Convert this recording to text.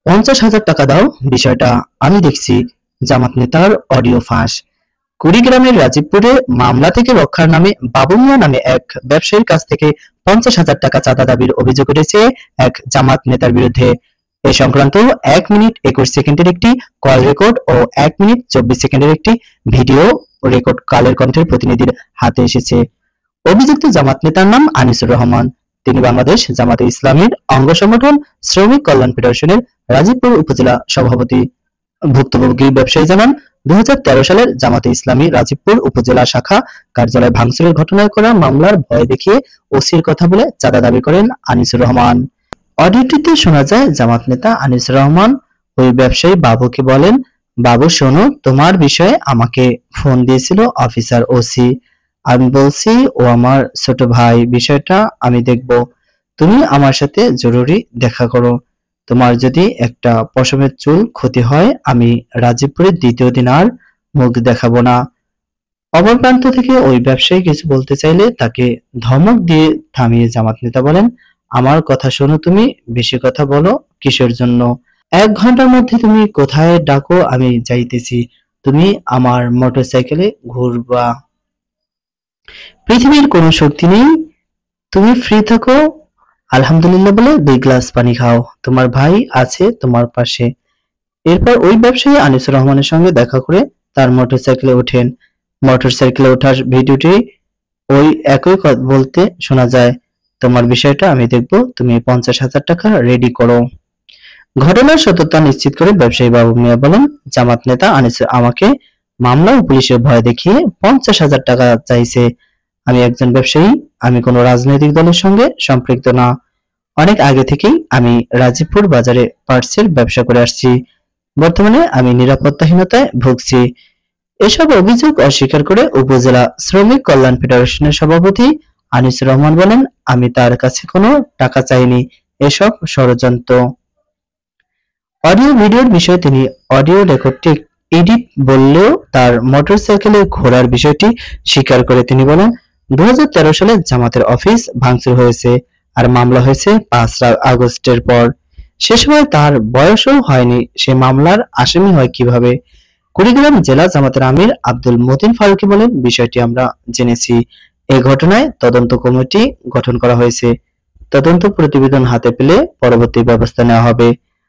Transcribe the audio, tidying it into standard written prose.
50,000 টাকা দাও, বিষয়টা আমি দেখছি। জামাত নেতার অডিও ফাঁস। কুড়িগ্রামের রাজীবপুরে মামলা থেকে রক্ষার নামে বাবু মিয়া নামে এক ব্যবসায়ীর কাছ থেকে 50,000 টাকা চাঁদা দাবির অভিযোগ উঠেছে এক জামাত নেতার বিরুদ্ধে। এ সংক্রান্ত 1 মিনিট 21 সেকেন্ডের একটি কল রেকর্ড ও 1 মিনিট 24 সেকেন্ডের একটি ভিডিও রেকর্ড কালের কণ্ঠের প্রতিনিধির হাতে এসেছে। অভিযুক্ত জামাত নেতার নাম আনিসুর রহমান। তিনি বাংলাদেশ জামাতে ইসলামীর অঙ্গ সংগঠন শ্রমিক কল্যাণ ফেডারেশনের রাজীবপুর উপজেলা সভাপতি। ভুক্তভোগী ব্যবসায়ী জানান, 2013 সালের জামাতে ইসলামী রাজীবপুর উপজেলা শাখা কার্যালয় ভাঙচুরের ঘটনায় করা মামলার ভয় দেখিয়ে ওসির কথা বলে চাঁদা দাবি করেন আনিসুর রহমান। অডিওটিতে শোনা যায় জামাত নেতা আনিসুর রহমান ওই ব্যবসায়ী বাবুকে বলেন, বাবু শোনো, তোমার বিষয়ে আমাকে ফোন দিয়েছিল অফিসার ওসি। আমি বলছি ও আমার ছোট ভাই, বিষয়টা আমি দেখব। তুমি আমার সাথে জরুরি দেখা করো। তোমার যদি একটা পশমের চুল ক্ষতি হয়, আমি রাজীবপুরের দ্বিতীয় দিন আর মুখ দেখাবো না। অপর প্রান্ত থেকে ওই ব্যবসায়ী কিছু বলতে চাইলে তাকে ধমক দিয়ে থামিয়ে জামাত নেতা বলেন, আমার কথা শোনো, তুমি বেশি কথা বলো কিসের জন্য? 1 ঘন্টার মধ্যে তুমি কোথায় ডাকো আমি যাইতেছি। তুমি আমার মোটরসাইকেলে ঘুরবা। পৃথিবীর কোনো শক্তি নেই, তুমি ফ্রি থাকো। আলহামদুলিল্লাহ বলে 2 গ্লাস পানি খাও। তোমার ভাই আছে তোমার পাশে। এরপর ওই ব্যবসায়ী আনিসুর রহমানের সঙ্গে দেখা করে তার মোটরসাইকেলে ওঠেন। মোটরসাইকেলে ওঠার ভিডিওটি ওই একই বলতে শোনা যায়, তোমার বিষয়টা আমি দেখব, তুমি 50,000 টাকা রেডি করো। ঘটনার সত্যতা নিশ্চিত করে ব্যবসায়ী বাবু মিয়া বলেন, জামাত নেতা আনিসুর আমাকে মামলা ও পুলিশের ভয় দেখিয়ে 50,000 টাকা চাইছে। আমি একজন ব্যবসায়ী, আমি কোনো রাজনৈতিক দলের সঙ্গে সম্পৃক্ত না। অনেক আগে থেকেই আমি রাজীবপুর বাজারে পার্টসের ব্যবসা করে আসছি। বর্তমানে আমি নিরাপত্তাহীনতায় ভুগছি। এসব অভিযোগ অস্বীকার করে উপজেলা শ্রমিক কল্যাণ ফেডারেশনের সভাপতি আনিসুর রহমান বলেন, আমি তার কাছে কোনো টাকা চাইনি, এসব ষড়যন্ত্র। অডিও ভিডিওর বিষয়ে তিনি অডিও রেকর্ডটি এডিট বললেও তার মোটরসাইকেলে ঘোরার বিষয়টি স্বীকার করে তিনি বলেন, 2013 সালে জামাতের অফিস ভাঙচুর হয়েছে আর মামলা হয়েছে 5 আগস্টের পর। সে সময় তার বয়সও হয়নি, সে মামলার আসামি হয় কিভাবে? কুড়িগ্রাম জেলা জামাতের আমির আব্দুল মতিন ফারুকী বলেন, বিষয়টি আমরা জেনেছি। এ ঘটনায় তদন্ত কমিটি গঠন করা হয়েছে। তদন্ত প্রতিবেদন হাতে পেলে পরবর্তী ব্যবস্থা নেওয়া হবে।